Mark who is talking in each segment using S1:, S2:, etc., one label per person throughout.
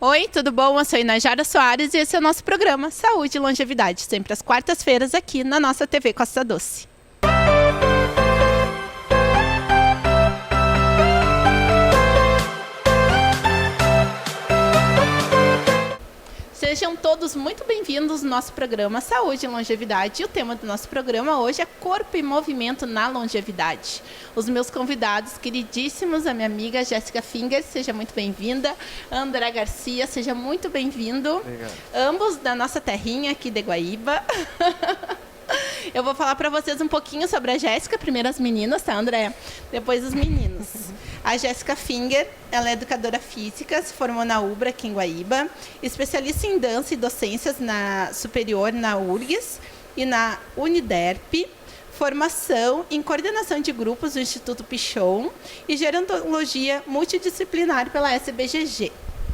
S1: Oi, tudo bom? Eu sou Inajara Soares e esse é o nosso programa Saúde e Longevidade, sempre às quartas-feiras aqui na nossa TV Costa Doce. Sejam todos muito bem-vindos no nosso programa Saúde e Longevidade. E o tema do nosso programa hoje é Corpo e Movimento na Longevidade. Os meus convidados queridíssimos, a minha amiga Jéssica Finger, seja muito bem-vinda. André Garcia, seja muito bem-vindo.
S2: Obrigado.
S1: Ambos da nossa terrinha aqui de Guaíba. Eu vou falar para vocês um pouquinho sobre a Jéssica, primeiro as meninas, tá, André? Depois os meninos. A Jéssica Finger, ela é educadora física, se formou na UBRA, aqui em Guaíba, especialista em dança e docências superior na URGS e na Uniderp, formação em coordenação de grupos do Instituto Pichon e gerontologia multidisciplinar pela SBGG.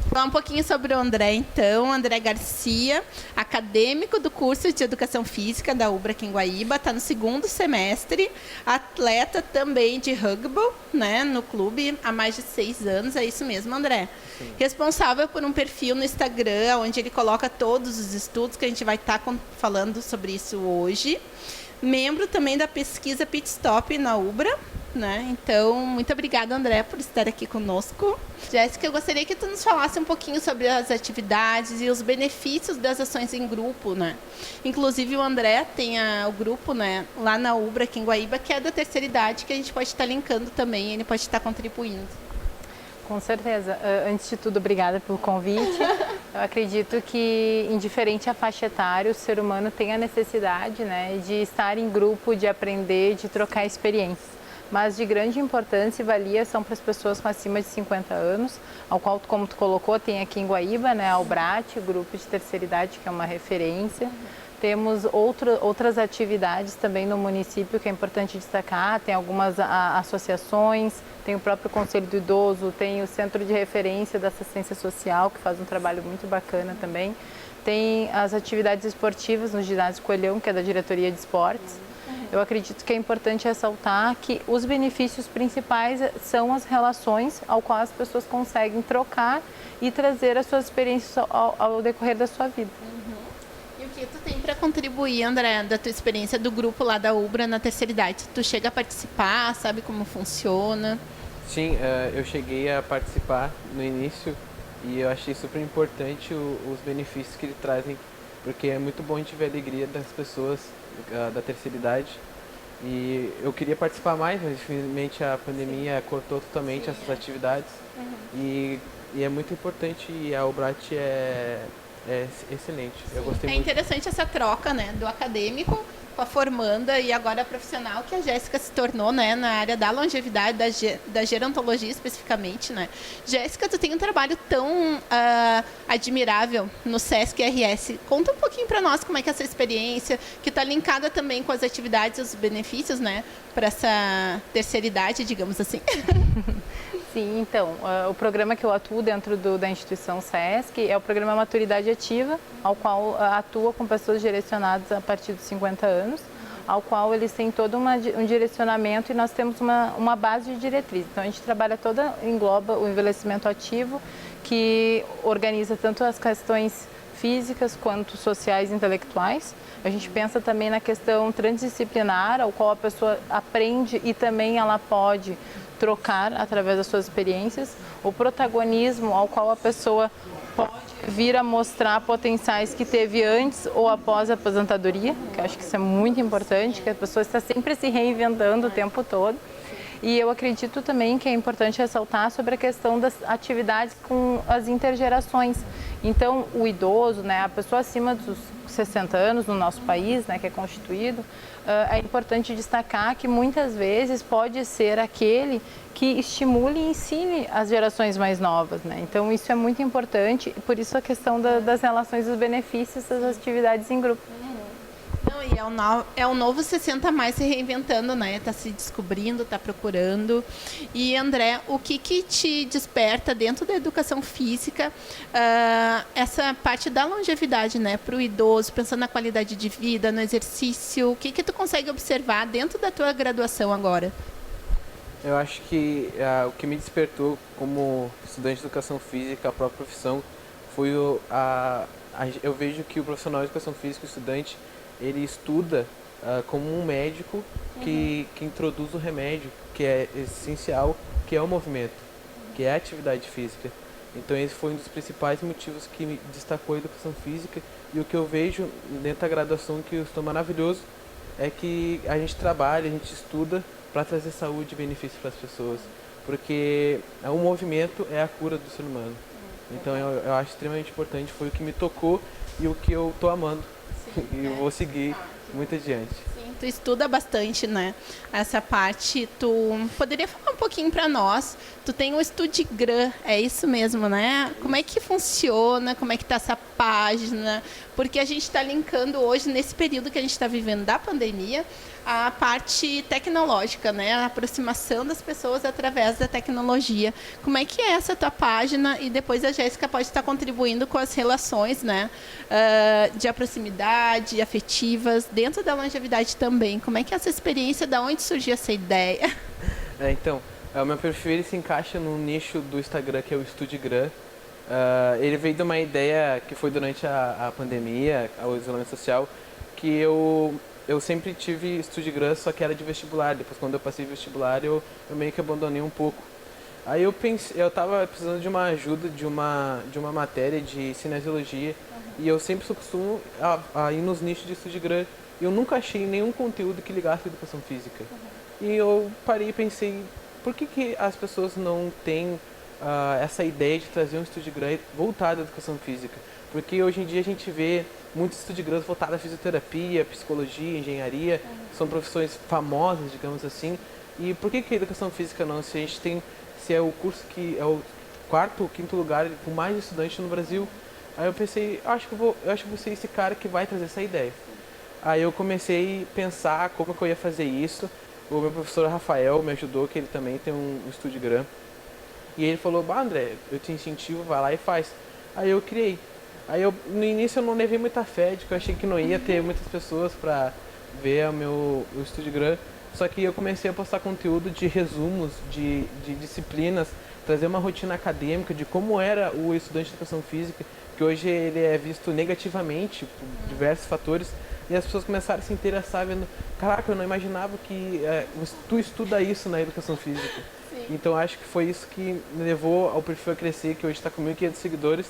S1: Falar um pouquinho sobre o André, então. André Garcia, acadêmico do curso de Educação Física da UBRA aqui em Guaíba, está no 2º semestre, atleta também de rugby, né, no clube há mais de 6 anos, é isso mesmo, André?
S2: Sim.
S1: Responsável por um perfil no Instagram, onde ele coloca todos os estudos, que a gente vai estar falando sobre isso hoje. Membro também da pesquisa Pit Stop na UBRA, né? Então, muito obrigada, André, por estar aqui conosco. Jéssica, eu gostaria que tu nos falasse um pouquinho sobre as atividades e os benefícios das ações em grupo, né? Inclusive, o André tem o grupo, né, lá na UBRA, aqui em Guaíba, que é da terceira idade, que a gente pode estar linkando também, ele pode estar contribuindo.
S3: Com certeza. Antes de tudo, obrigada pelo convite. Eu acredito que, indiferente à faixa etária, o ser humano tem a necessidade, né, de estar em grupo, de aprender, de trocar experiências. Mas de grande importância e valia são para as pessoas com acima de 50 anos, ao qual, como tu colocou, tem aqui em Guaíba, né, a UBRAT, o grupo de terceira idade, que é uma referência. Temos outras atividades também no município que é importante destacar, tem algumas associações, tem o próprio Conselho do Idoso, tem o Centro de Referência da Assistência Social, que faz um trabalho muito bacana também. Tem as atividades esportivas no Ginásio Coelhão, que é da Diretoria de Esportes. Eu acredito que é importante ressaltar que os benefícios principais são as relações ao qual as pessoas conseguem trocar e trazer as suas experiências ao decorrer da sua vida.
S1: E o que tu tem para contribuir, André, da tua experiência do grupo lá da UBRA na terceira idade? Tu chega a participar, sabe como funciona?
S2: Sim, eu cheguei a participar no início e eu achei super importante os benefícios que ele trazem, porque é muito bom a gente ver a alegria das pessoas da terceira idade. E eu queria participar mais, mas infelizmente a pandemia cortou totalmente essas atividades. E é muito importante e a UBRAT é excelente. Eu gostei muito.
S1: Interessante essa troca, né, do acadêmico com a formanda e agora a profissional que a Jéssica se tornou, né, na área da longevidade, da gerontologia especificamente, né. Jéssica, tu tem um trabalho tão admirável no SESC RS. Conta um pouquinho para nós como é que é essa experiência, que está linkada também com as atividades e os benefícios, né, para essa terceira idade, digamos assim.
S3: Sim, então, o programa que eu atuo dentro da instituição SESC é o programa Maturidade Ativa, ao qual atua com pessoas direcionadas a partir dos 50 anos, ao qual eles têm todo um direcionamento e nós temos uma base de diretriz. Então, a gente trabalha engloba o envelhecimento ativo, que organiza tanto as questões físicas quanto sociais e intelectuais. A gente pensa também na questão transdisciplinar, ao qual a pessoa aprende e também ela pode trocar através das suas experiências, o protagonismo ao qual a pessoa pode vir a mostrar potenciais que teve antes ou após a aposentadoria, que eu acho que isso é muito importante, que a pessoa está sempre se reinventando o tempo todo. E eu acredito também que é importante ressaltar sobre a questão das atividades com as intergerações. Então, o idoso, né, a pessoa acima dos 60 anos no nosso país, né, que é constituído, é importante destacar que muitas vezes pode ser aquele que estimule e ensine as gerações mais novas, né? Então, isso é muito importante, por isso a questão das relações dos benefícios das atividades em grupo.
S1: Não, e é o novo 60 mais se reinventando, né? Tá se descobrindo, tá procurando. E, André, o que te desperta dentro da educação física essa parte da longevidade, né? Para o idoso, pensando na qualidade de vida, no exercício, o que tu consegue observar dentro da tua graduação agora?
S2: Eu acho que o que me despertou como estudante de educação física, a própria profissão, foi eu vejo que o profissional de educação física, o estudante, ele estuda como um médico que introduz o remédio, que é essencial, que é o movimento, que é a atividade física. Então esse foi um dos principais motivos que me destacou a educação física, e o que eu vejo dentro da graduação que eu estou maravilhoso é que a gente trabalha, a gente estuda para trazer saúde e benefício para as pessoas, porque o movimento é a cura do ser humano. Então eu acho extremamente importante, foi o que me tocou e o que eu estou amando. Sim, e eu vou seguir muito adiante.
S1: Sim, tu estuda bastante, né? Essa parte, tu poderia falar um pouquinho para nós? Tu tem o Studigram, é isso mesmo, né? Como é que funciona? Como é que tá essa página? Porque a gente está linkando hoje, nesse período que a gente está vivendo da pandemia, a parte tecnológica, né? A aproximação das pessoas através da tecnologia. Como é que é essa tua página? E depois a Jéssica pode estar contribuindo com as relações, né? De proximidade, afetivas, dentro da longevidade também. Como é que é essa experiência, da onde surgiu essa ideia?
S2: Então, o meu perfil ele se encaixa no nicho do Instagram, que é o Studigram. Ele veio de uma ideia que foi durante a pandemia, o isolamento social, que eu sempre tive Studigram, só que era de vestibular. Depois, quando eu passei vestibular, eu meio que abandonei um pouco. Aí eu estava precisando de uma ajuda de uma matéria de cinesiologia, e eu sempre costumo a ir nos nichos de Studigram. E eu nunca achei nenhum conteúdo que ligasse à educação física. E eu parei e pensei, por que as pessoas não têm essa ideia de trazer um Studigram voltado à educação física? Porque hoje em dia a gente vê muitos Studigrams voltados à fisioterapia, psicologia, engenharia, são profissões famosas, digamos assim. E por que a educação física não? Se é o curso que é o quarto ou quinto lugar com mais estudantes no Brasil. Aí eu pensei, eu acho que vou ser esse cara que vai trazer essa ideia. Aí eu comecei a pensar como que eu ia fazer isso. O meu professor Rafael me ajudou, que ele também tem um Studigram. E ele falou, André, eu te incentivo, vai lá e faz. Aí eu criei. No início eu não levei muita fé, de que eu achei que não ia ter muitas pessoas para ver o Studigram. Só que eu comecei a postar conteúdo de resumos, de disciplinas, trazer uma rotina acadêmica de como era o estudante de educação física, que hoje ele é visto negativamente por diversos fatores. E as pessoas começaram a se interessar, vendo, caraca, eu não imaginava que tu estuda isso na educação física. Sim. Então acho que foi isso que me levou ao perfil a crescer, que hoje está com 1.500 seguidores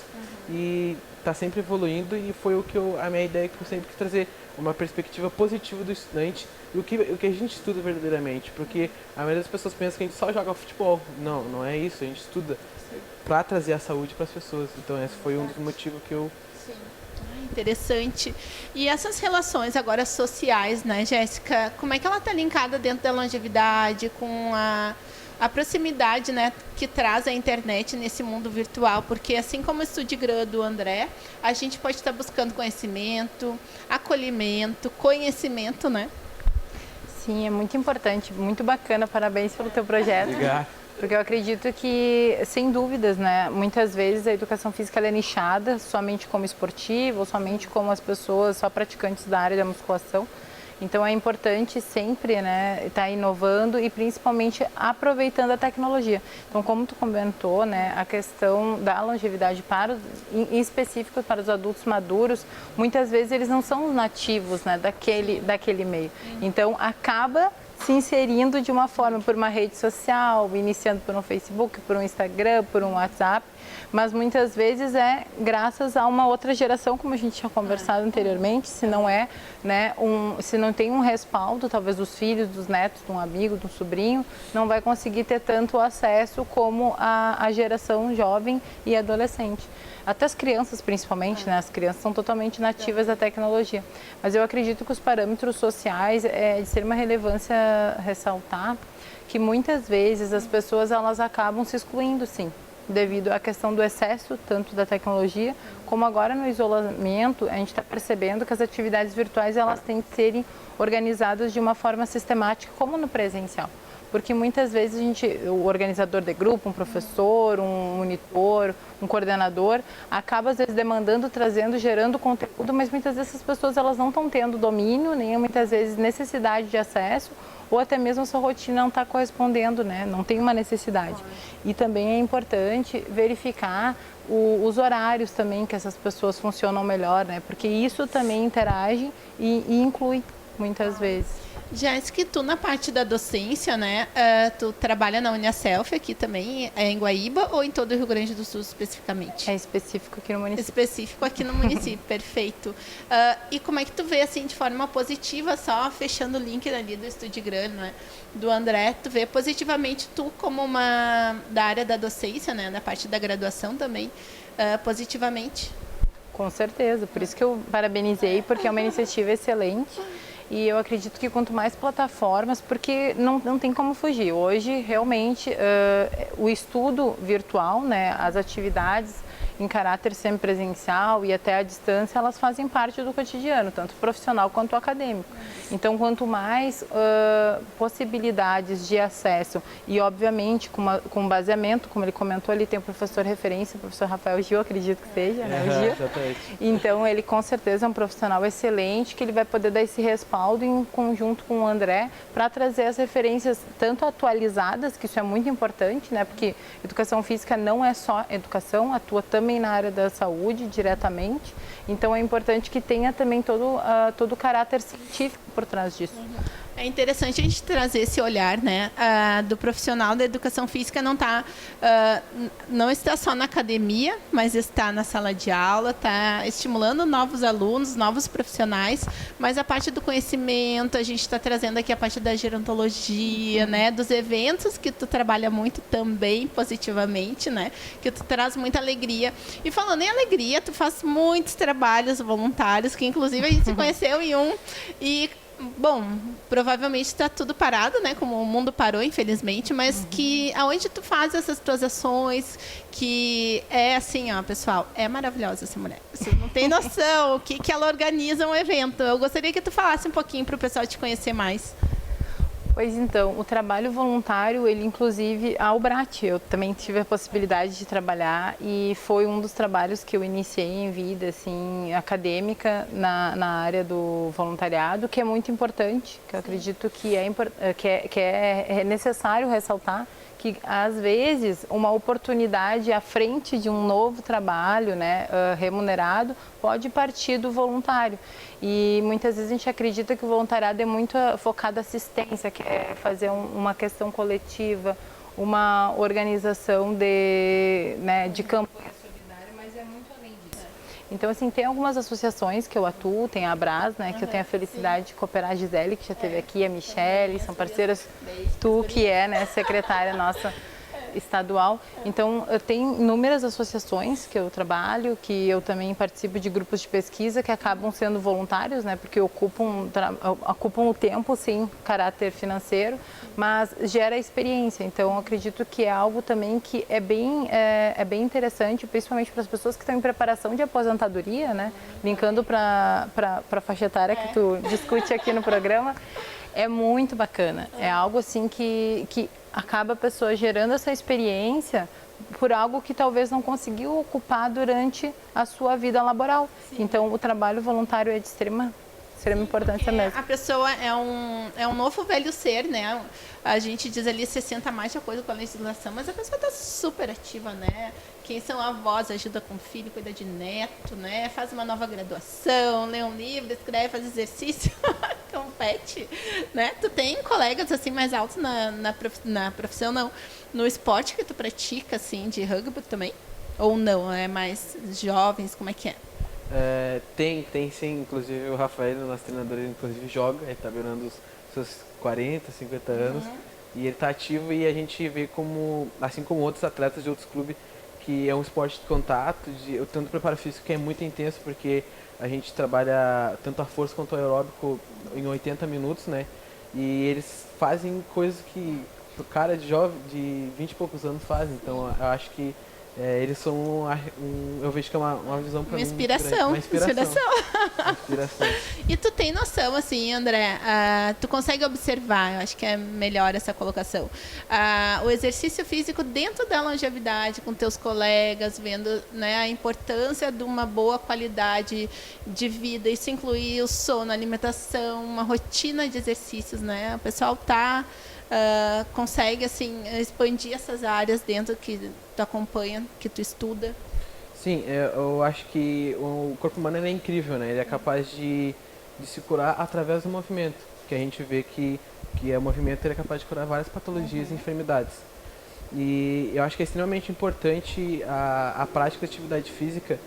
S2: e está sempre evoluindo, e foi a minha ideia, que eu sempre quis trazer uma perspectiva positiva do estudante e o que a gente estuda verdadeiramente, porque a maioria das pessoas pensa que a gente só joga futebol. Não, não é isso, a gente estuda para trazer a saúde para as pessoas. Então esse foi um dos motivos que eu...
S1: Interessante. E essas relações agora sociais, né, Jéssica? Como é que ela está linkada dentro da longevidade, com a proximidade, né, que traz a internet nesse mundo virtual? Porque assim como o Studigram do André, a gente pode estar buscando conhecimento, acolhimento, conhecimento, né?
S3: Sim, é muito importante, muito bacana. Parabéns pelo teu projeto.
S2: Obrigado.
S3: Porque eu acredito que, sem dúvidas, né, muitas vezes a educação física ela é nichada somente como esportiva, ou somente como as pessoas só praticantes da área da musculação. Então é importante sempre, né, estar inovando e principalmente aproveitando a tecnologia. Então, como tu comentou, né, a questão da longevidade em específico para os adultos maduros, muitas vezes eles não são os nativos, né, daquele meio. Então acaba se inserindo de uma forma por uma rede social, iniciando por um Facebook, por um Instagram, por um WhatsApp, mas muitas vezes é graças a uma outra geração, como a gente tinha conversado anteriormente, se não é, né, se não tem um respaldo, talvez dos filhos, dos netos, de um amigo, de um sobrinho, não vai conseguir ter tanto acesso como a geração jovem e adolescente. Até as crianças, principalmente, né? As crianças são totalmente nativas da tecnologia. Mas eu acredito que os parâmetros sociais é de ser uma relevância ressaltar que muitas vezes as pessoas elas acabam se excluindo, sim, devido à questão do excesso, tanto da tecnologia, como agora no isolamento, a gente está percebendo que as atividades virtuais elas têm que serem organizadas de uma forma sistemática, como no presencial. Porque muitas vezes o organizador de grupo, um professor, um monitor, um coordenador, acaba às vezes demandando, trazendo, gerando conteúdo, mas muitas vezes essas pessoas elas não estão tendo domínio, nem muitas vezes necessidade de acesso, ou até mesmo a sua rotina não está correspondendo, né? Não tem uma necessidade. E também é importante verificar os horários também que essas pessoas funcionam melhor, né? Porque isso também interage e inclui muitas vezes.
S1: Jéssica, tu na parte da docência, né? Tu trabalha na Uniaself aqui também, em Guaíba ou em todo o Rio Grande do Sul especificamente?
S3: É específico aqui no município.
S1: Específico aqui no município, perfeito. E como é que tu vê, assim, de forma positiva, só fechando o link ali do Estudigram, né? Do André, tu vê positivamente tu como uma da área da docência, né? Na parte da graduação também, positivamente?
S3: Com certeza, por isso que eu parabenizei, porque é uma iniciativa excelente. E eu acredito que quanto mais plataformas, porque não tem como fugir. Hoje, realmente, o estudo virtual, né, as atividades em caráter semipresencial e até à distância, elas fazem parte do cotidiano, tanto profissional quanto acadêmico. Então, quanto mais possibilidades de acesso e, obviamente, com baseamento, como ele comentou ali, tem o professor referência, o professor Rafael Gil, acredito que seja, né, o Gil.
S2: Exatamente.
S3: Então, ele com certeza é um profissional excelente, que ele vai poder dar esse respaldo em conjunto com o André, para trazer as referências tanto atualizadas, que isso é muito importante, né, porque educação física não é só educação, atua também na área da saúde diretamente, então é importante que tenha também todo o caráter científico por trás disso.
S1: É interessante a gente trazer esse olhar, né, do profissional da educação física não está só na academia, mas está na sala de aula, está estimulando novos alunos, novos profissionais, mas a parte do conhecimento, a gente está trazendo aqui a parte da gerontologia, né, dos eventos que tu trabalha muito também positivamente, né, que tu traz muita alegria. E falando em alegria, tu faz muitos trabalhos voluntários, que inclusive a gente se conheceu em um, e bom, provavelmente está tudo parado, né? Como o mundo parou, infelizmente, mas que aonde tu faz essas tuas ações, que é assim, ó, pessoal, é maravilhosa essa mulher. Você não tem noção o que ela organiza um evento. Eu gostaria que tu falasse um pouquinho para o pessoal te conhecer mais.
S3: Pois então, o trabalho voluntário, ele inclusive, a Albrat, eu também tive a possibilidade de trabalhar e foi um dos trabalhos que eu iniciei em vida, assim, acadêmica na área do voluntariado, que é muito importante, que eu acredito que é necessário ressaltar, que às vezes uma oportunidade à frente de um novo trabalho, né, remunerado, pode partir do voluntário. E muitas vezes a gente acredita que o voluntariado é muito focado em assistência, que é fazer uma questão coletiva, uma organização de campanha solidária, mas é muito além disso. Então, assim, tem algumas associações que eu atuo, tem a Abras, né, que eu tenho a felicidade de cooperar, a Gisele, que já esteve aqui, a Michele, são parceiras, tu que é, né, secretária nossa estadual. Então, eu tenho inúmeras associações que eu trabalho, que eu também participo de grupos de pesquisa que acabam sendo voluntários, né, porque ocupam o tempo, sim, caráter financeiro, mas gera experiência. Então, eu acredito que é algo também que é bem interessante, principalmente para as pessoas que estão em preparação de aposentadoria, né, linkando para a faixa etária que tu discute aqui no programa. É muito bacana. É algo assim que acaba a pessoa gerando essa experiência por algo que talvez não conseguiu ocupar durante a sua vida laboral. Sim. Então, o trabalho voluntário é de extrema importância mesmo.
S1: A pessoa é um novo velho ser, né? A gente diz ali 60 mais de acordo com a legislação, mas a pessoa está super ativa, né? Quem são avós ajuda com filho, cuida de neto, né? Faz uma nova graduação, lê um livro, escreve, faz exercício, compete, né? Tu tem colegas assim mais altos na profissão, não? No esporte que tu pratica, assim, de rugby também? Ou não? É mais jovens, como é que é?
S2: Tem sim, inclusive o Rafael, o nosso treinador, ele inclusive joga, ele tá virando os seus 40, 50 anos, e ele tá ativo e a gente vê como, assim como outros atletas de outros clubes, que é um esporte de contato, tanto preparo físico que é muito intenso, porque a gente trabalha tanto a força quanto o aeróbico em 80 minutos, né, e eles fazem coisas que o cara de jovem, de 20 e poucos anos faz, então eu acho que eles são eu vejo que é uma visão para mim.
S1: Uma inspiração. E tu tem noção, assim, André, tu consegue observar, eu acho que é melhor essa colocação, o exercício físico dentro da longevidade, com teus colegas, vendo, né, a importância de uma boa qualidade de vida, isso inclui o sono, a alimentação, uma rotina de exercícios, né? O pessoal consegue assim expandir essas áreas dentro que tu acompanha, que tu estuda?
S2: Sim, eu acho que o corpo humano ele é incrível, né? Ele é capaz de se curar através do movimento, que a gente vê que o movimento ele é capaz de curar várias patologias e enfermidades. E eu acho que é extremamente importante a prática de atividade física,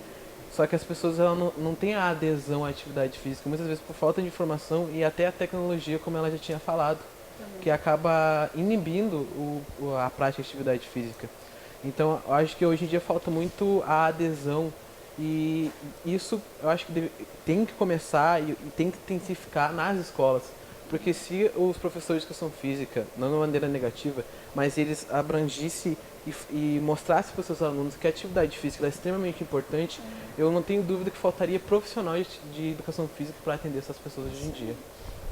S2: só que as pessoas elas não têm a adesão à atividade física, muitas vezes por falta de informação e até a tecnologia, como ela já tinha falado, que acaba inibindo a prática de atividade física. Então, eu acho que hoje em dia falta muito a adesão e isso eu acho que tem que começar e tem que intensificar nas escolas. Porque se os professores de educação física, não de uma maneira negativa, mas eles abrangissem e mostrassem para os seus alunos que a atividade física é extremamente importante, eu não tenho dúvida que faltaria profissionais de educação física para atender essas pessoas hoje em dia.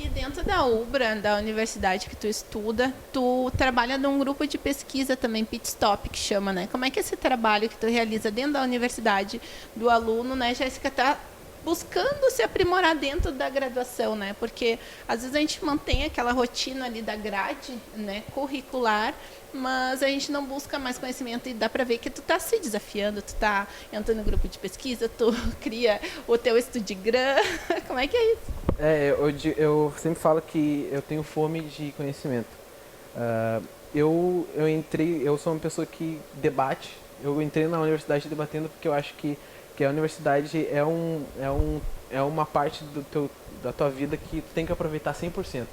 S1: E dentro da UBRA, da universidade que tu estuda, tu trabalha num grupo de pesquisa também, Pitstop, que chama, né? Como é que é esse trabalho que tu realiza dentro da universidade do aluno, né, Jéssica, está buscando se aprimorar dentro da graduação, né? Porque às vezes a gente mantém aquela rotina ali da grade, né, curricular, mas a gente não busca mais conhecimento e dá para ver que tu tá se desafiando, tu tá entrando no grupo de pesquisa, tu cria o teu Estudigram. Como é que é isso?
S2: Eu sempre falo que eu tenho fome de conhecimento. Eu sou uma pessoa que debate. Eu entrei na universidade debatendo porque eu acho que a universidade é uma parte da tua vida que tu tem que aproveitar 100%.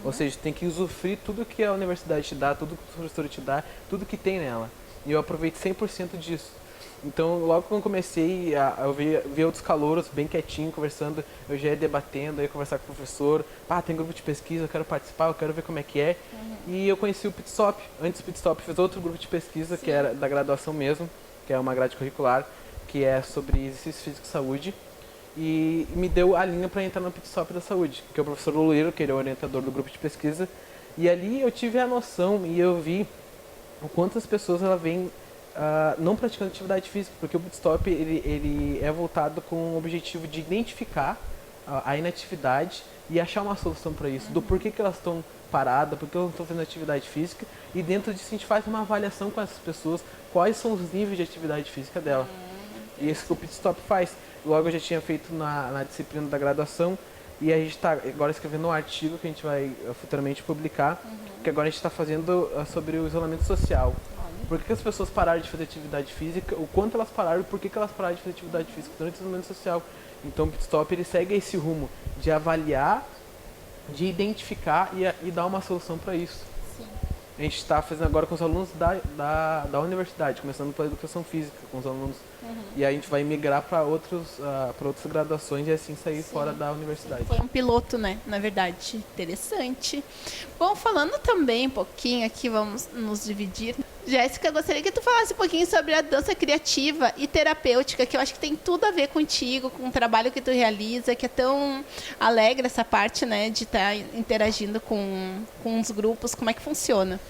S2: Ou seja, tu tem que usufruir tudo que a universidade te dá, tudo que o professor te dá, tudo que tem nela. E eu aproveito 100% disso. Então, logo quando eu comecei eu ver outros calouros bem quietinho, conversando, eu já ia debatendo, eu ia conversar com o professor, tem grupo de pesquisa, eu quero participar, eu quero ver como é que é. E eu conheci o Pitstop. Antes do Pitstop, fiz outro grupo de pesquisa, que era da graduação mesmo, que é uma grade curricular, que é sobre exercício físico e saúde. E me deu a linha para entrar no Pitstop da saúde, que é o professor Luleiro, que ele é o orientador do grupo de pesquisa. E ali eu tive a noção e eu vi o quanto as pessoas elas vêm não praticando atividade física, porque o Pitstop ele é voltado com o objetivo de identificar a inatividade e achar uma solução para isso, do porquê que elas estão paradas, porque elas não estão fazendo atividade física, e dentro disso a gente faz uma avaliação com essas pessoas, quais são os níveis de atividade física dela. E isso que o Pitstop faz. Logo eu já tinha feito na disciplina da graduação, e a gente está agora escrevendo um artigo que a gente vai futuramente publicar, que agora a gente está fazendo sobre o isolamento social. Por que as pessoas pararam de fazer atividade física, o quanto elas pararam e por que elas pararam de fazer atividade física durante o isolamento social. Então o Pitstop ele segue esse rumo de avaliar, de identificar e dar uma solução para isso.
S1: Sim.
S2: A gente está fazendo agora com os alunos da universidade, começando pela educação física, com os alunos. E aí a gente vai migrar para outras graduações e assim sair fora da universidade.
S1: Foi um piloto, né? Na verdade, interessante. Bom, falando também um pouquinho aqui, vamos nos dividir. Jéssica, gostaria que tu falasse um pouquinho sobre a dança criativa e terapêutica, que eu acho que tem tudo a ver contigo, com o trabalho que tu realiza, que é tão alegre essa parte, né, de estar interagindo com os grupos. Como é que funciona?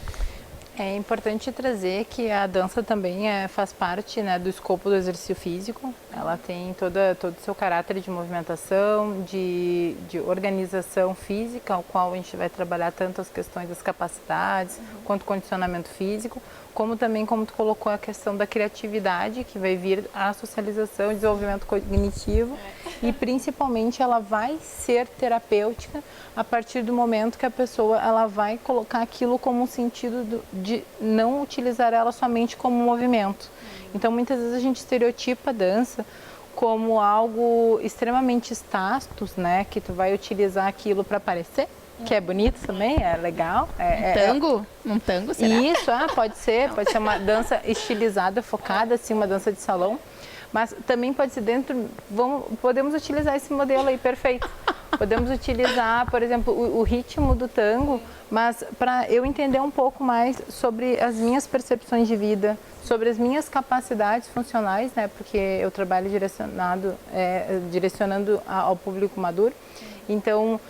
S3: É importante trazer que a dança também faz parte, né, do escopo do exercício físico. Ela tem todo o seu caráter de movimentação, de organização física, ao qual a gente vai trabalhar tanto as questões das capacidades, quanto condicionamento físico, como também, como tu colocou, a questão da criatividade, que vai vir a socialização e desenvolvimento cognitivo, e principalmente ela vai ser terapêutica a partir do momento que a pessoa ela vai colocar aquilo como um sentido de não utilizar ela somente como movimento. Então, muitas vezes a gente estereotipa a dança como algo extremamente status, né, que tu vai utilizar aquilo para aparecer, que é bonito também, é legal.
S1: Tango? Um tango, será?
S3: Isso, pode ser uma dança estilizada, focada, assim, uma dança de salão. Mas também pode ser podemos utilizar esse modelo aí, perfeito. Podemos utilizar, por exemplo, o ritmo do tango, mas para eu entender um pouco mais sobre as minhas percepções de vida, sobre as minhas capacidades funcionais, né? Porque eu trabalho direcionando ao público maduro. Então,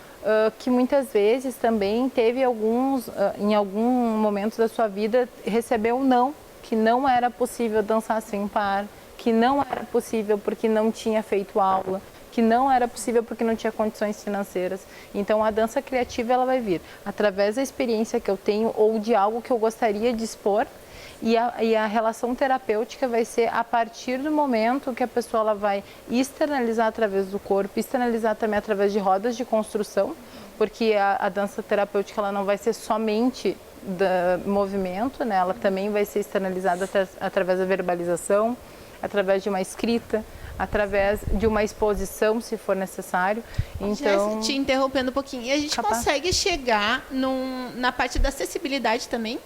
S3: que muitas vezes também teve em algum momento da sua vida, recebeu um não, que não era possível dançar sem par, que não era possível porque não tinha feito aula, que não era possível porque não tinha condições financeiras. Então a dança criativa ela vai vir através da experiência que eu tenho ou de algo que eu gostaria de expor E a relação terapêutica vai ser a partir do momento que a pessoa ela vai externalizar através do corpo, externalizar também através de rodas de construção, porque a dança terapêutica ela não vai ser somente do movimento, né? Ela também vai ser externalizada através da verbalização, através de uma escrita, através de uma exposição, se for necessário. Então,
S1: te interrompendo um pouquinho, e a gente consegue chegar na parte da acessibilidade também?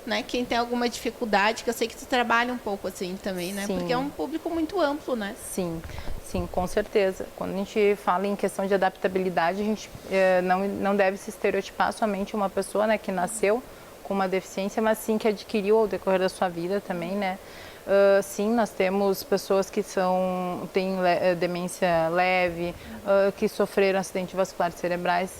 S1: Né? Quem tem alguma dificuldade, que eu sei que tu trabalha um pouco assim também, né?
S3: Sim.
S1: Porque é um público muito amplo, né?
S3: Sim, com certeza. Quando a gente fala em questão de adaptabilidade, a gente não deve se estereotipar somente uma pessoa, né, que nasceu com uma deficiência, mas sim que adquiriu ao decorrer da sua vida também, né? Sim, nós temos pessoas que têm demência leve, que sofreram acidentes vasculares cerebrais,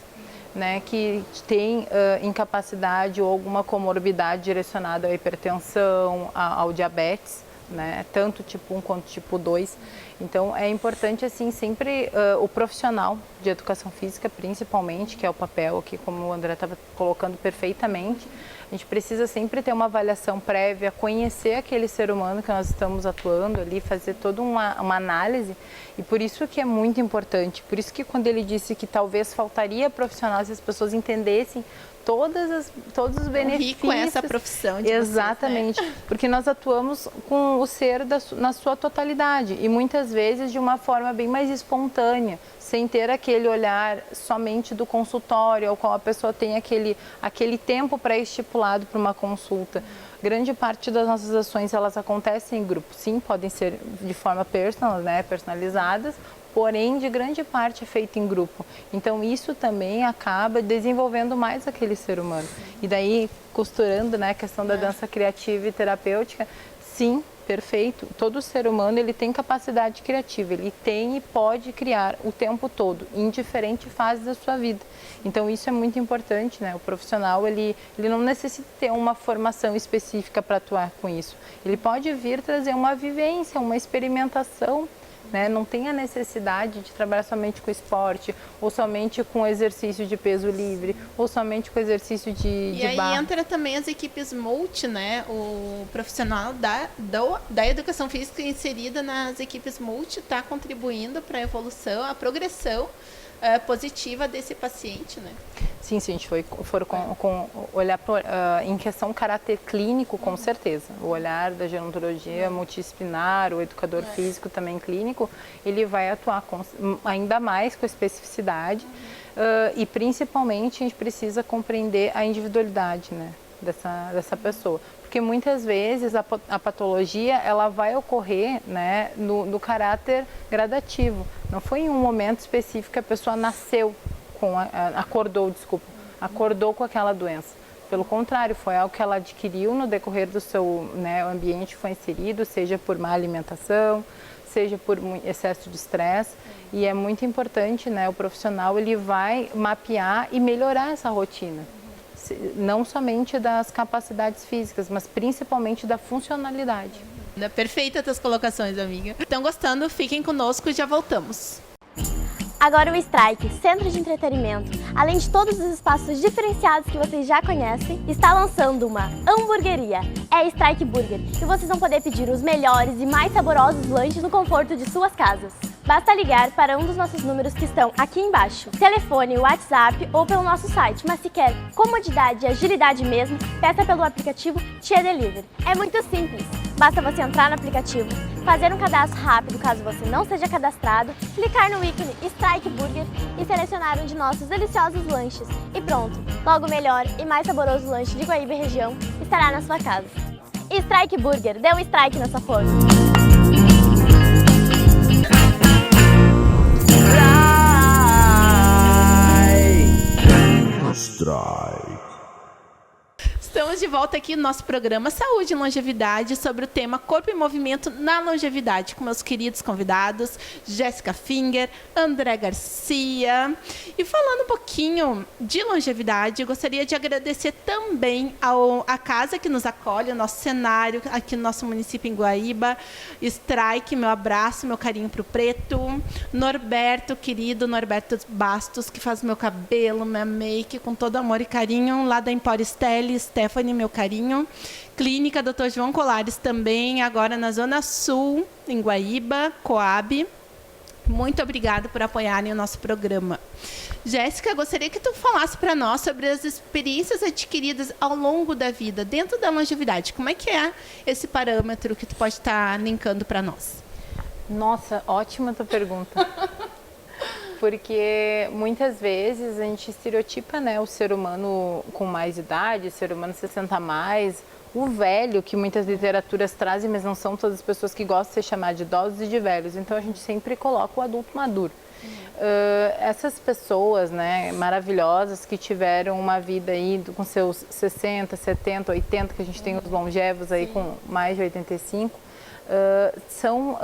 S3: né, que tem incapacidade ou alguma comorbidade direcionada à hipertensão, ao diabetes, né, tanto tipo 1 quanto tipo 2. Então, é importante, assim, sempre o profissional de educação física, principalmente, que é o papel aqui, como o André estava colocando perfeitamente, a gente precisa sempre ter uma avaliação prévia, conhecer aquele ser humano que nós estamos atuando ali, fazer toda uma análise, e por isso que é muito importante, por isso que quando ele disse que talvez faltaria profissionais, se as pessoas entendessem todos os benefícios.
S1: Rico é essa profissão de
S3: exatamente,
S1: vocês, né?
S3: Porque nós atuamos com o ser na sua totalidade e muitas vezes de uma forma bem mais espontânea, sem ter aquele olhar somente do consultório, ao qual a pessoa tem aquele tempo pré-estipulado para uma consulta. Grande parte das nossas ações elas acontecem em grupo, sim, podem ser de forma personal, né, personalizadas, porém de grande parte é feito em grupo. Então isso também acaba desenvolvendo mais aquele ser humano. E daí, costurando, né, a questão da dança criativa e terapêutica, sim, perfeito. Todo ser humano ele tem capacidade criativa, ele tem e pode criar o tempo todo, em diferentes fases da sua vida. Então isso é muito importante, né? O profissional ele não necessita ter uma formação específica para atuar com isso. Ele pode vir trazer uma vivência, uma experimentação, né? Não tem a necessidade de trabalhar somente com esporte, ou somente com exercício de peso livre, ou somente com exercício de
S1: aí
S3: barra.
S1: Entra também as equipes multi, né? O profissional da educação física inserida nas equipes multi está contribuindo para a evolução, a progressão positiva desse paciente, né?
S3: Sim, se a gente for olhar em questão caráter clínico, com certeza. O olhar da gerontologia multidisciplinar, o educador físico também clínico, ele vai atuar ainda mais com especificidade e principalmente a gente precisa compreender a individualidade, né, dessa pessoa. Porque muitas vezes a patologia ela vai ocorrer, né, no caráter gradativo. Não foi em um momento específico que a pessoa nasceu acordou com aquela doença. Pelo contrário, foi algo que ela adquiriu no decorrer do seu, né, ambiente foi inserido, seja por má alimentação, seja por excesso de estresse. E é muito importante, né, o profissional ele vai mapear e melhorar essa rotina. Não somente das capacidades físicas, mas principalmente da funcionalidade.
S1: Perfeita as tuas colocações, amiga. Estão gostando? Fiquem conosco e já voltamos.
S4: Agora o Strike, Centro de Entretenimento, além de todos os espaços diferenciados que vocês já conhecem, está lançando uma hamburgueria. É a Strike Burger e vocês vão poder pedir os melhores e mais saborosos lanches no conforto de suas casas. Basta ligar para um dos nossos números que estão aqui embaixo, telefone, WhatsApp ou pelo nosso site, mas se quer comodidade e agilidade mesmo, peça pelo aplicativo Tia Delivery. É muito simples, basta você entrar no aplicativo, fazer um cadastro rápido caso você não seja cadastrado, clicar no ícone Strike Burger e selecionar um de nossos deliciosos lanches. E pronto, logo o melhor e mais saboroso lanche de Guaíba e região estará na sua casa. Strike Burger, dê um strike na sua fome!
S5: Strike.
S1: Estamos de volta aqui no nosso programa Saúde e Longevidade sobre o tema Corpo em Movimento na Longevidade, com meus queridos convidados, Jéssica Finger, André Garcia. E falando um pouquinho de longevidade, eu gostaria de agradecer também à casa que nos acolhe, o nosso cenário aqui no nosso município em Guaíba, Strike, meu abraço, meu carinho pro preto, Norberto, querido Norberto Bastos, que faz meu cabelo, minha make, com todo amor e carinho, lá da Empório Stelle, Stephanie, meu carinho. Clínica Dr. João Colares também, agora na Zona Sul, em Guaíba, Coab. Muito obrigada por apoiarem o nosso programa. Jéssica, gostaria que tu falasse para nós sobre as experiências adquiridas ao longo da vida, dentro da longevidade. Como é que é esse parâmetro que tu pode estar linkando para nós?
S3: Nossa, ótima tua pergunta. Porque muitas vezes a gente estereotipa, né, o ser humano com mais idade, o ser humano 60 a mais, o velho, que muitas literaturas trazem, mas não são todas as pessoas que gostam de ser chamadas de idosos e de velhos. Então a gente sempre coloca o adulto maduro. Essas pessoas, né, maravilhosas que tiveram uma vida aí com seus 60, 70, 80, que a gente tem os longevos aí com mais de 85, são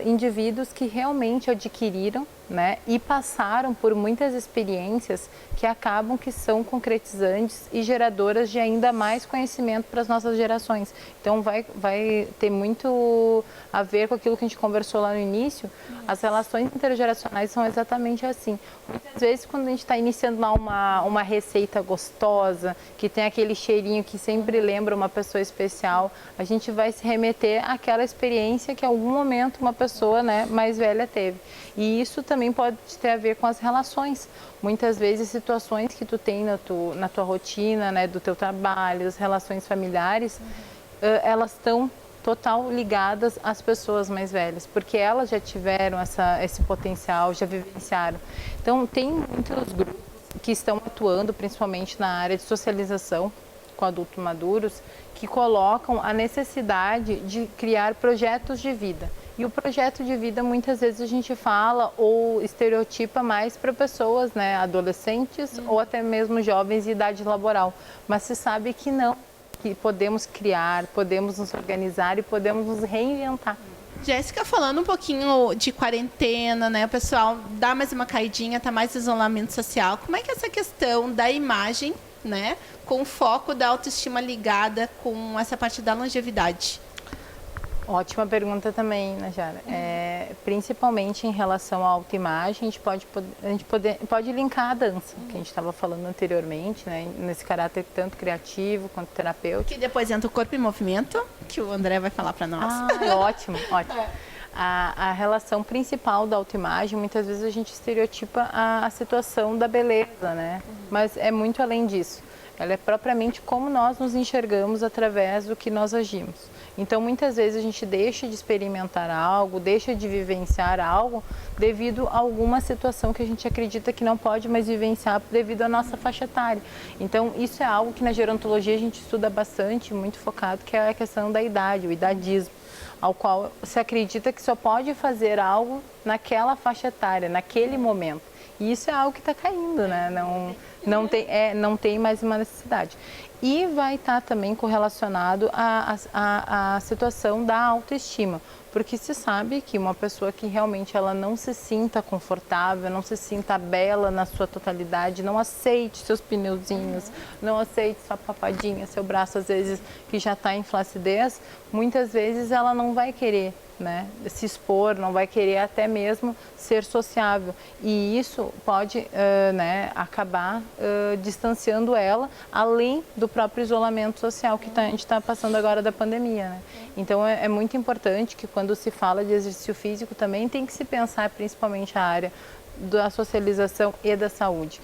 S3: indivíduos que realmente adquiriram, né, e passaram por muitas experiências que acabam que são concretizantes e geradoras de ainda mais conhecimento para as nossas gerações. Então vai ter muito a ver com aquilo que a gente conversou lá no início. As relações intergeracionais são exatamente assim. Muitas vezes quando a gente está iniciando lá uma receita gostosa, que tem aquele cheirinho que sempre lembra uma pessoa especial, a gente vai se remeter àquela experiência que em algum momento uma pessoa, né, mais velha teve. E isso também pode ter a ver com as relações. Muitas vezes situações que tu tem na tua rotina, né, do teu trabalho, as relações familiares, elas estão total ligadas às pessoas mais velhas, porque elas já tiveram esse potencial, já vivenciaram. Então tem muitos grupos que estão atuando principalmente na área de socialização com adultos maduros, que colocam a necessidade de criar projetos de vida. E o projeto de vida, muitas vezes a gente fala ou estereotipa mais para pessoas, né, adolescentes ou até mesmo jovens de idade laboral. Mas se sabe que não, que podemos criar, podemos nos organizar e podemos nos reinventar.
S1: Jéssica, falando um pouquinho de quarentena, né, o pessoal dá mais uma caidinha, tá mais isolamento social. Como é que é essa questão da imagem, né, com o foco da autoestima ligada com essa parte da longevidade?
S3: Ótima pergunta também, Najara. Principalmente em relação à autoimagem, a gente pode linkar a dança, que a gente estava falando anteriormente, né, nesse caráter tanto criativo quanto terapêutico.
S1: Que depois entra o corpo em movimento, que o André vai falar para nós.
S3: Ótimo, ótimo. A relação principal da autoimagem, muitas vezes a gente estereotipa a situação da beleza, né? Mas é muito além disso. Ela é propriamente como nós nos enxergamos através do que nós agimos. Então, muitas vezes a gente deixa de experimentar algo, deixa de vivenciar algo devido a alguma situação que a gente acredita que não pode mais vivenciar devido à nossa faixa etária. Então, isso é algo que na gerontologia a gente estuda bastante, muito focado, que é a questão da idade, o idadismo, ao qual se acredita que só pode fazer algo naquela faixa etária, naquele momento. E isso é algo que está caindo, né? Não tem mais uma necessidade. E vai estar também correlacionado à situação da autoestima, porque se sabe que uma pessoa que realmente ela não se sinta confortável, não se sinta bela na sua totalidade, não aceite seus pneuzinhos, não aceite sua papadinha, seu braço às vezes que já está em flacidez, muitas vezes ela não vai querer, né, se expor, não vai querer até mesmo ser sociável. E isso pode né, acabar distanciando ela, além do próprio isolamento social que a gente está passando agora da pandemia. Né? Então é muito importante que quando se fala de exercício físico também tem que se pensar principalmente a área da socialização e da saúde.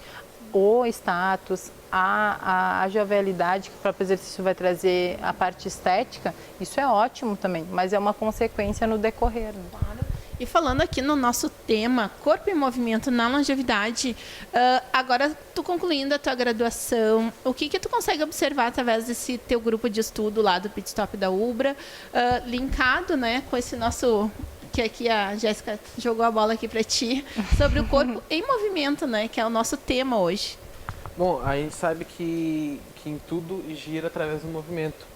S3: O status, a jovialidade que o próprio exercício vai trazer, a parte estética, isso é ótimo também, mas é uma consequência no decorrer. Né?
S1: Claro. E falando aqui no nosso tema, corpo em movimento na longevidade, agora tu concluindo a tua graduação, o que tu consegue observar através desse teu grupo de estudo lá do Pit Stop da Ubra, linkado, né, com esse nosso... que aqui a Jéssica jogou a bola aqui para ti, sobre o corpo em movimento, né? Que é o nosso tema hoje.
S2: Bom, a gente sabe que em tudo gira através do movimento.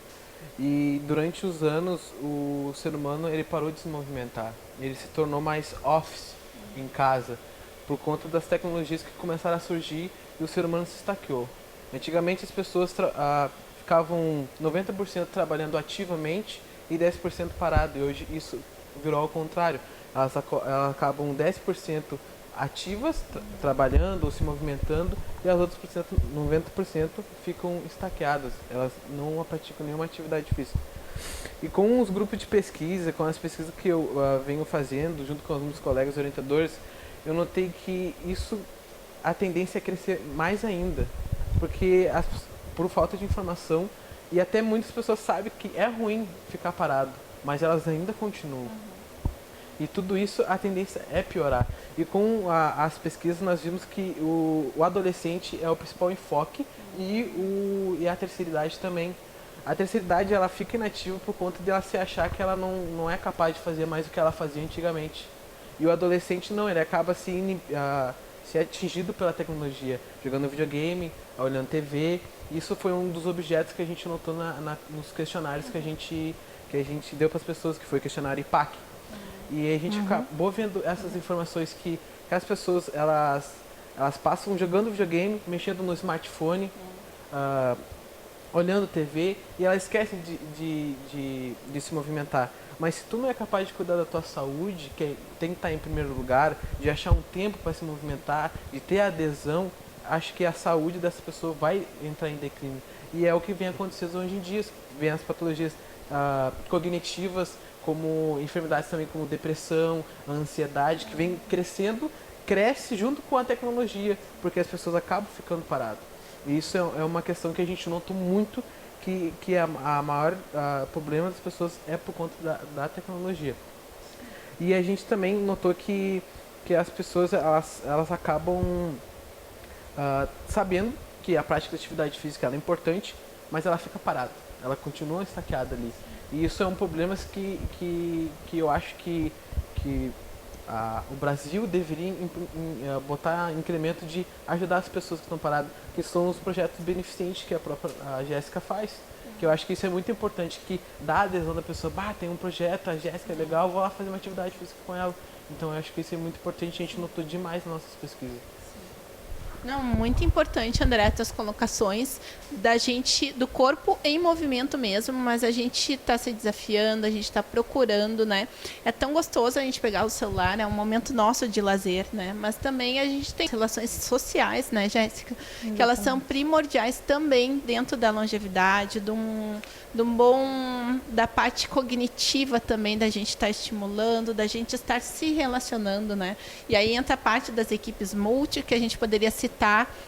S2: E durante os anos, o ser humano ele parou de se movimentar. Ele se tornou mais office em casa, por conta das tecnologias que começaram a surgir e o ser humano se estaqueou. Antigamente as pessoas ficavam 90% trabalhando ativamente e 10% parado. E hoje isso virou ao contrário. Elas acabam 10% ativas, trabalhando ou se movimentando, e as outras 90% ficam estaqueadas, elas não praticam nenhuma atividade física. E com os grupos de pesquisa, com as pesquisas que eu venho fazendo, junto com os meus colegas orientadores, eu notei que a tendência é crescer mais ainda, porque por falta de informação, e até muitas pessoas sabem que é ruim ficar parado, mas elas ainda continuam. E tudo isso, a tendência é piorar. E com as pesquisas nós vimos que o adolescente é o principal enfoque e a terceira idade também. A terceira idade ela fica inativa por conta de ela se achar que ela não é capaz de fazer mais do que ela fazia antigamente. E o adolescente não, ele acaba se atingido pela tecnologia, jogando videogame, olhando TV. Isso foi um dos objetos que a gente notou nos questionários que a gente deu para as pessoas, que foi o questionário IPAC. E a gente acabou vendo essas informações que as pessoas elas passam jogando videogame, mexendo no smartphone, olhando TV, e elas esquecem de se movimentar. Mas se tu não é capaz de cuidar da tua saúde, que tem que estar em primeiro lugar, de achar um tempo para se movimentar, de ter adesão, acho que a saúde dessa pessoa vai entrar em declínio. E é o que vem acontecendo hoje em dia. Vem as patologias cognitivas, como enfermidades também como depressão, ansiedade, que vem cresce junto com a tecnologia, porque as pessoas acabam ficando paradas. E isso é uma questão que a gente notou muito, que a maior problema das pessoas é por conta da tecnologia. E a gente também notou que as pessoas elas acabam sabendo que a prática de atividade física ela é importante, mas ela fica parada, ela continua estaqueada ali. E isso é um problema que eu acho que o Brasil deveria botar incremento de ajudar as pessoas que estão paradas, que são os projetos beneficentes que a própria Jéssica faz. Que eu acho que isso é muito importante, que dá a adesão da pessoa, tem um projeto, a Jéssica é legal, vou lá fazer uma atividade física com ela. Então eu acho que isso é muito importante, a gente notou demais nas nossas pesquisas.
S1: Não, muito importante, André, as tuas colocações da gente, do corpo em movimento mesmo, mas a gente está se desafiando, a gente está procurando, né? É tão gostoso a gente pegar o celular, é um momento nosso de lazer, né? Mas também a gente tem relações sociais, né, Jéssica? Que elas são primordiais também dentro da longevidade, da parte cognitiva também, da gente estar estimulando, da gente estar se relacionando, né? E aí entra a parte das equipes multi, que a gente poderia citar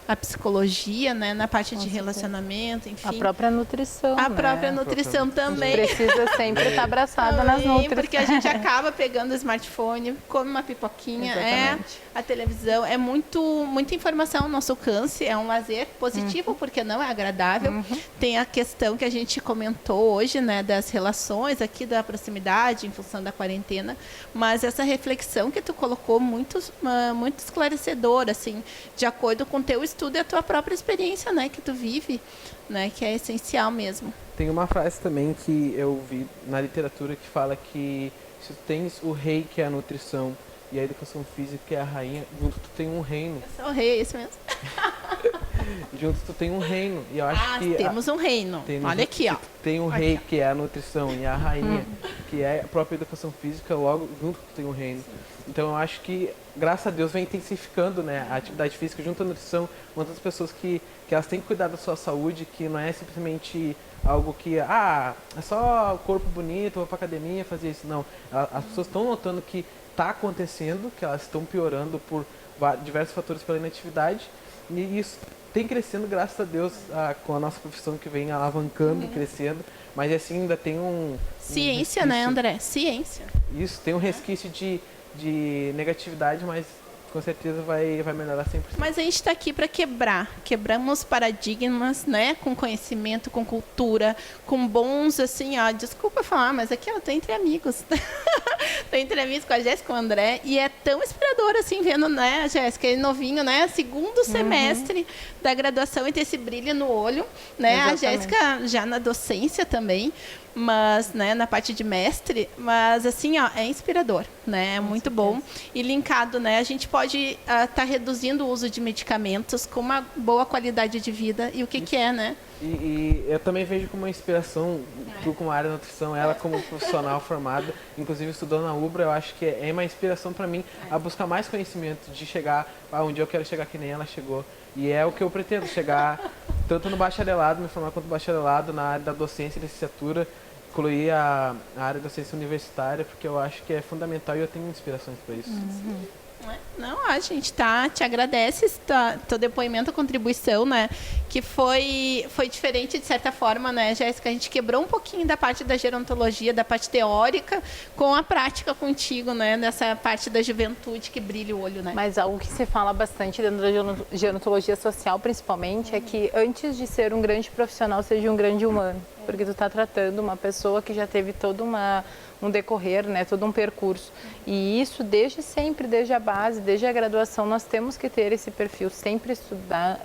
S1: a psicologia, né? Na parte de relacionamento, enfim.
S3: A própria nutrição,
S1: A própria nutrição também.
S3: A gente precisa sempre estar abraçada nas nutrições.
S1: Porque a gente acaba pegando o smartphone, come uma pipoquinha, a televisão, é muita informação ao nosso alcance, é um lazer positivo, porque não é agradável. Tem a questão que a gente comentou hoje, né, das relações aqui, da proximidade em função da quarentena, mas essa reflexão que tu colocou muito esclarecedora, assim, de acordo com o teu estudo e a tua própria experiência, né, que tu vive, né, que é essencial mesmo.
S2: Tem uma frase também que eu vi na literatura que fala que se tu tens o rei, que é a nutrição, e a educação física, que é a rainha, junto tu tem um reino.
S1: Eu sou o rei, é isso mesmo.
S2: Junto tu tem um reino. E eu acho que
S1: temos um reino. Olha aqui, ó.
S2: Tem um rei, que é a nutrição, e a rainha, que é a própria educação física, logo junto tu tem um reino. Então eu acho que, graças a Deus, vem intensificando, né, a atividade física junto à nutrição, quantas pessoas que elas têm que cuidar da sua saúde, que não é simplesmente algo que, é só corpo bonito, vou pra academia fazer isso. Não, as pessoas estão notando que está acontecendo, que elas estão piorando por diversos fatores pela inatividade, e isso tem crescendo, graças a Deus, com a nossa profissão que vem alavancando, crescendo, mas assim ainda tem
S1: ciência, né, André? Ciência.
S2: Isso, tem um resquício de negatividade, mas com certeza vai melhorar 100%.
S1: Mas a gente está aqui para quebramos paradigmas, né, com conhecimento, com cultura, com bons, assim, desculpa falar, mas aqui eu tô entre amigos, tô entre amigos com a Jéssica, com o André, e é tão inspirador, assim, vendo, né, a Jéssica, ele novinho, né, segundo semestre da graduação, e ter esse brilho no olho, né, exatamente. A Jéssica já na docência também, mas, né, na parte de mestre, mas assim, ó, é inspirador, né? É muito bom. E linkado, né, a gente pode tá reduzindo o uso de medicamentos com uma boa qualidade de vida. E o que é, né?
S2: E eu também vejo como uma inspiração, tu como área de nutrição, ela como profissional formada, inclusive estudou na UBRA, eu acho que é uma inspiração para mim a buscar mais conhecimento, de chegar um dia eu quero chegar que nem ela chegou. E é o que eu pretendo, chegar tanto no bacharelado, me formar quanto no bacharelado, na área da docência e licenciatura, incluir a área da docência universitária, porque eu acho que é fundamental e eu tenho inspirações para isso.
S1: Não, a gente te agradece teu depoimento, contribuição, né? Que foi diferente de certa forma, né, Jéssica? A gente quebrou um pouquinho da parte da gerontologia, da parte teórica, com a prática contigo, né? Nessa parte da juventude que brilha o olho, né?
S3: Mas algo que se fala bastante dentro da gerontologia social, principalmente, é que antes de ser um grande profissional, seja um grande humano. Porque tu está tratando uma pessoa que já teve todo um decorrer, né, todo um percurso. E isso desde sempre, desde a base, desde a graduação, nós temos que ter esse perfil, sempre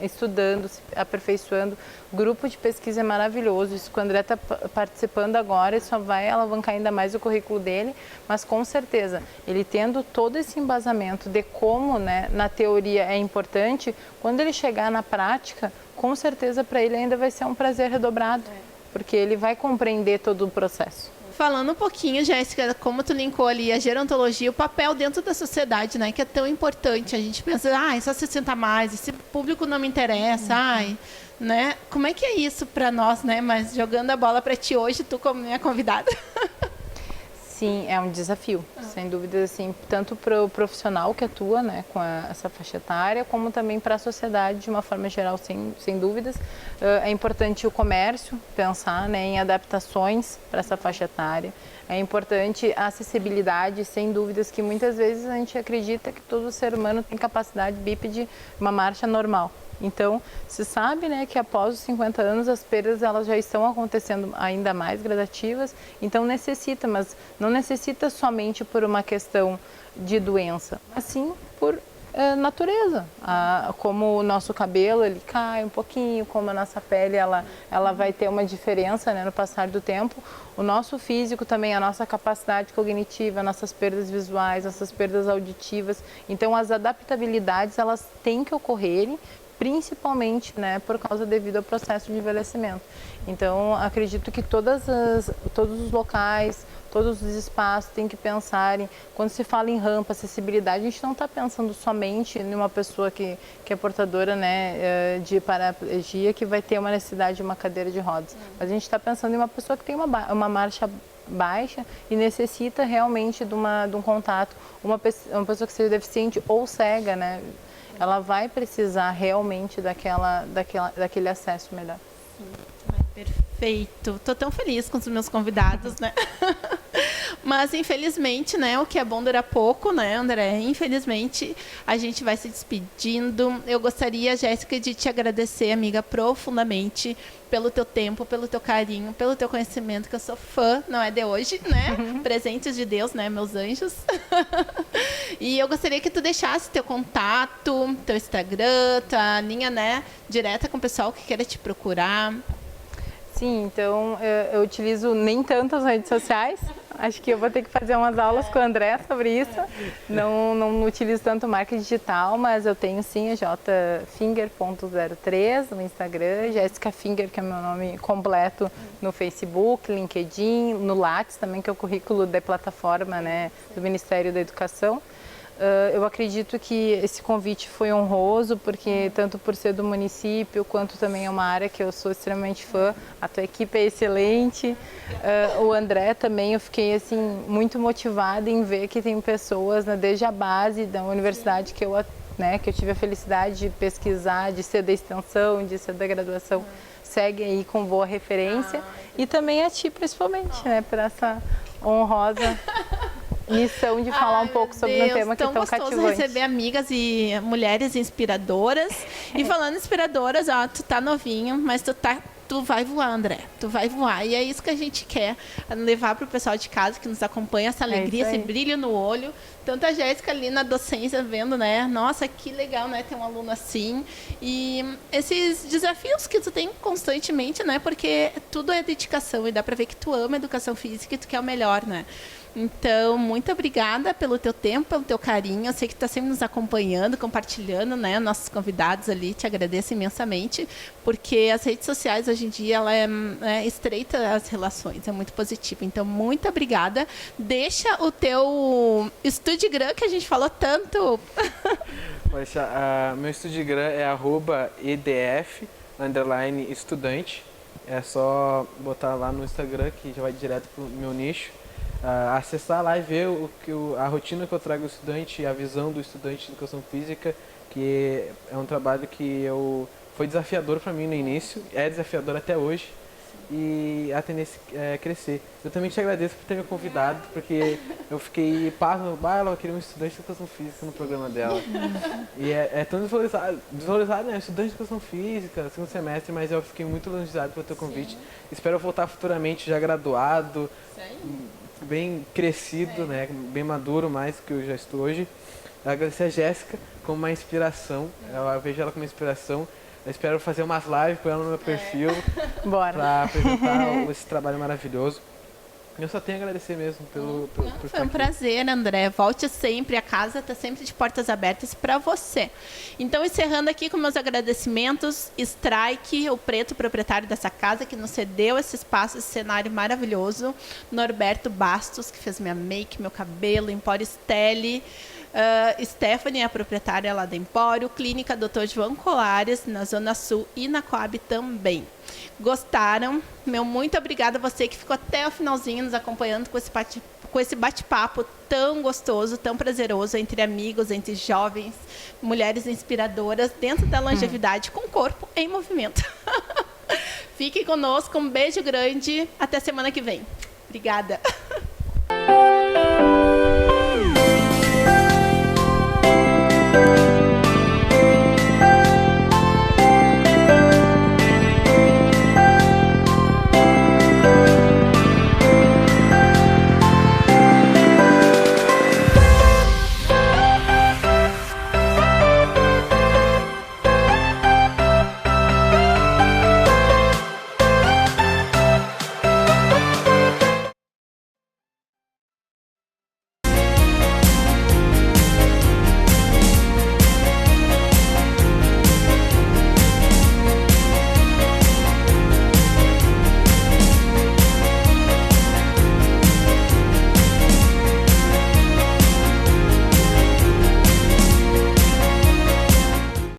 S3: estudando, se aperfeiçoando. O grupo de pesquisa é maravilhoso, isso que o André está participando agora, isso só vai alavancar ainda mais o currículo dele, mas com certeza, ele tendo todo esse embasamento de como, né, na teoria é importante, quando ele chegar na prática, com certeza para ele ainda vai ser um prazer redobrado, porque ele vai compreender todo o processo.
S1: Falando um pouquinho, Jéssica, como tu linkou ali a gerontologia, o papel dentro da sociedade, né, que é tão importante. A gente pensa, só 60 mais, esse público não me interessa, né? Como é que é isso para nós, né? Mas jogando a bola para ti hoje, tu como minha convidada.
S3: Sim, é um desafio, sem dúvida, assim, tanto para o profissional que atua, né, com essa faixa etária, como também para a sociedade de uma forma geral, sem dúvidas. É importante o comércio pensar, né, em adaptações para essa faixa etária. É importante a acessibilidade, sem dúvidas, que muitas vezes a gente acredita que todo ser humano tem capacidade bípede, uma marcha normal. Então, se sabe, né, que após os 50 anos as perdas elas já estão acontecendo ainda mais gradativas, então necessita, mas não necessita somente por uma questão de doença, mas sim por natureza. Como o nosso cabelo ele cai um pouquinho, como a nossa pele ela vai ter uma diferença, né, no passar do tempo, o nosso físico também, a nossa capacidade cognitiva, nossas perdas visuais, nossas perdas auditivas, então as adaptabilidades elas têm que ocorrerem, principalmente, né, por causa devido ao processo de envelhecimento. Então, acredito que todos os locais, todos os espaços têm que pensar em, quando se fala em rampa, acessibilidade, a gente não está pensando somente em uma pessoa que é portadora, né, de paraplegia, que vai ter uma necessidade de uma cadeira de rodas, mas a gente está pensando em uma pessoa que tem uma marcha baixa e necessita realmente de um contato, uma pessoa que seja deficiente ou cega, né, ela vai precisar realmente daquele acesso melhor.
S1: Perfeito. Tô tão feliz com os meus convidados, né? Mas, infelizmente, né, o que é bom dura pouco, né, André? Infelizmente, a gente vai se despedindo. Eu gostaria, Jéssica, de te agradecer, amiga, profundamente pelo teu tempo, pelo teu carinho, pelo teu conhecimento, que eu sou fã, não é de hoje, né? Presentes de Deus, né, meus anjos. E eu gostaria que tu deixasse teu contato, teu Instagram, tua linha, né, direta com o pessoal que queira te procurar.
S3: Sim, então eu utilizo nem tanto as redes sociais. Acho que eu vou ter que fazer umas aulas com o André sobre isso. Não utilizo tanto marketing digital, mas eu tenho sim a jfinger.03 no Instagram, Jéssica Finger, que é meu nome completo, no Facebook, LinkedIn, no Lattes também, que é o currículo da plataforma, né, do Ministério da Educação. Eu acredito que esse convite foi honroso, porque tanto por ser do município, quanto também é uma área que eu sou extremamente fã. A tua equipe é excelente. O André também, eu fiquei assim muito motivada em ver que tem pessoas, né, desde a base da universidade que eu tive a felicidade de pesquisar, de ser da extensão, de ser da graduação, segue aí com boa referência. E também a ti, principalmente, né, por essa honrosa missão de falar um pouco sobre um tema que é tão cativante.
S1: Gostoso receber amigas e mulheres inspiradoras. E falando inspiradoras, ó, tu tá novinho, mas tu tá tu vai voar, André. Tu vai voar. E é isso que a gente quer, levar para o pessoal de casa que nos acompanha, essa alegria, esse brilho no olho. Tanto a Jéssica ali na docência vendo, né? Nossa, que legal, né? Ter um aluno assim. E esses desafios que tu tem constantemente, né? Porque tudo é dedicação e dá para ver que tu ama a educação física e tu quer o melhor, né? Então, muito obrigada pelo teu tempo, pelo teu carinho. Eu sei que tu está sempre nos acompanhando, compartilhando, né? Nossos convidados ali, te agradeço imensamente, porque as redes sociais hoje em dia, ela estreita as relações, é muito positivo. Então, muito obrigada. Deixa o teu Instagram, que a gente falou tanto.
S2: Meu Instagram é @edf_estudante. É só botar lá no Instagram que já vai direto pro meu nicho. Acessar lá e ver a rotina que eu trago ao estudante, a visão do estudante de educação física, que é um trabalho que foi desafiador para mim no início, é desafiador até hoje, e a tendência é crescer. Eu também te agradeço por ter me convidado, porque eu fiquei pasmo, ela queria um estudante de educação física no programa dela. E é tão desvalorizado, né? Estudante de educação física, segundo semestre, mas eu fiquei muito lisonjeado pelo teu convite. Sim. Espero voltar futuramente já graduado, bem crescido, né? Bem maduro, mais do que eu já estou hoje. Agradecer a Jéssica como uma inspiração, eu vejo ela como uma inspiração. Eu espero fazer umas lives com ela no meu perfil para apresentar esse trabalho maravilhoso. Eu só tenho a agradecer mesmo por
S1: Foi um prazer, André. Volte sempre, a casa está sempre de portas abertas para você. Então, encerrando aqui com meus agradecimentos, Strike, o Preto, proprietário dessa casa, que nos cedeu esse espaço, esse cenário maravilhoso. Norberto Bastos, que fez minha make, meu cabelo, Empório Stelle. Stephanie, a proprietária lá da Empório, Clínica Dr. João Colares, na Zona Sul e na Coab também. Gostaram? Muito obrigada a você que ficou até o finalzinho nos acompanhando com esse bate-papo tão gostoso, tão prazeroso, entre amigos, entre jovens, mulheres inspiradoras, dentro da longevidade, com o corpo em movimento. Fique conosco, um beijo grande, até semana que vem. Obrigada.